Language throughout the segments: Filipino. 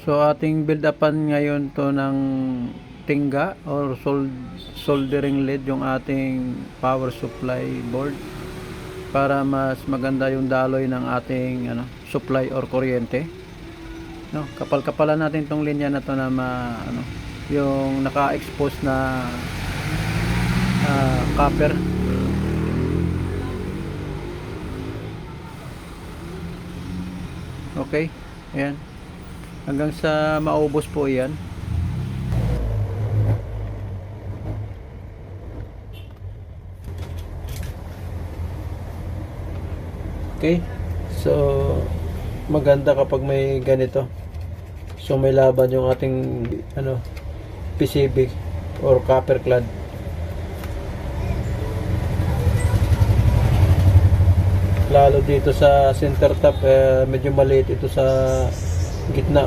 So ating build upan ngayon to ng tingga or soldering lead yung ating power supply board para mas maganda yung daloy ng ating supply or kuryente. No, kapal-kapalan natin tong linya na to na yung naka-expose na copper. Okay, ayan. Hanggang sa maubos po yan. Okay, so maganda kapag may ganito. So may laban yung ating PCB or copper clad. Lalo dito sa center top, medyo maliit ito sa gitna.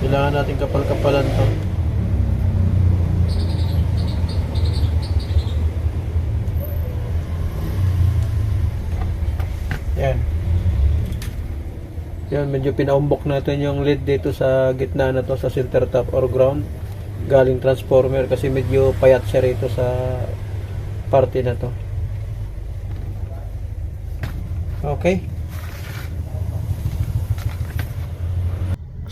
Kailangan natin kapal-kapalan to. Yan. Yan, medyo pinaumbok natin yung lead dito sa gitna na to, sa center top or ground galing transformer, kasi medyo payat siya rito sa parte na to. Okay.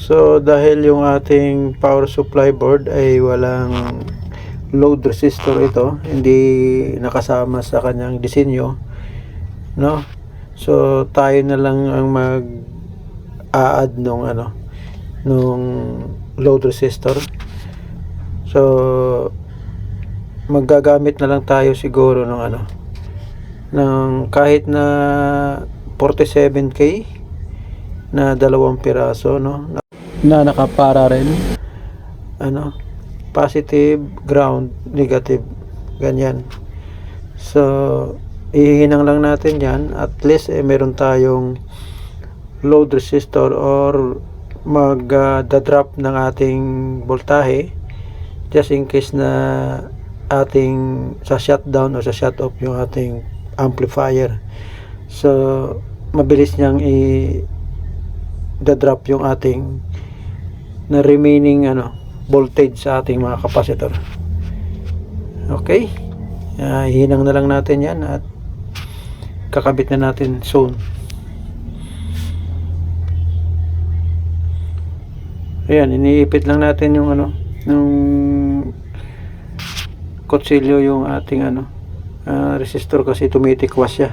So dahil yung ating power supply board ay walang load resistor, ito hindi nakasama sa kanyang disenyo, no? So tayo na lang ang mag-a-add nung load resistor. So maggagamit na lang tayo siguro ng kahit na 47K na 2 piraso, no, na nakaparallel, positive, ground, negative, ganyan. So ihinang lang natin yan, at least meron tayong load resistor or mag-drop ng ating voltahe just in case na ating sa shutdown o sa shut off yung ating amplifier. So mabilis niyang i-drop yung ating na remaining voltage sa ating mga capacitor. Okay, hihinang na lang natin yan at kakabit na natin soon. Ayan, iniipit lang natin yung nung kutsilyo yung ating resistor, kasi tumitikwas siya.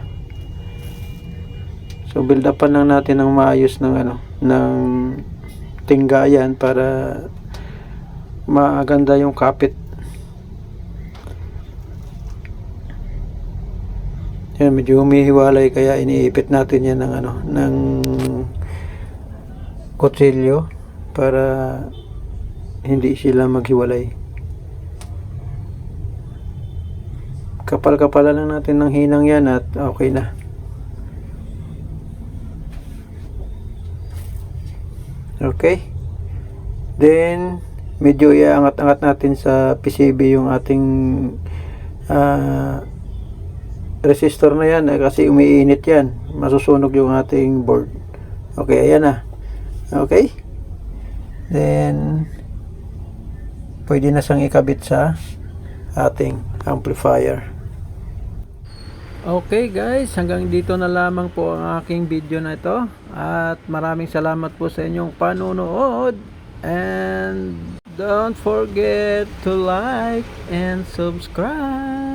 So build upan lang natin ng maayos ng ng tingga yan para maganda yung kapit. Yan, medyo humihiwalay kaya iniipit natin yan ng kutsilyo para hindi sila maghiwalay. Kapal-kapalan lang natin ng hinang yan at okay na. Okay, then medyo iangat-angat natin sa PCB yung ating resistor na yan, kasi umiinit yan, masusunog yung ating board. Okay, ayan na. Okay, then pwede na siyang ikabit sa ating amplifier. Okay guys, hanggang dito na lamang po ang aking video na ito, at maraming salamat po sa inyong panunood, and don't forget to like and subscribe.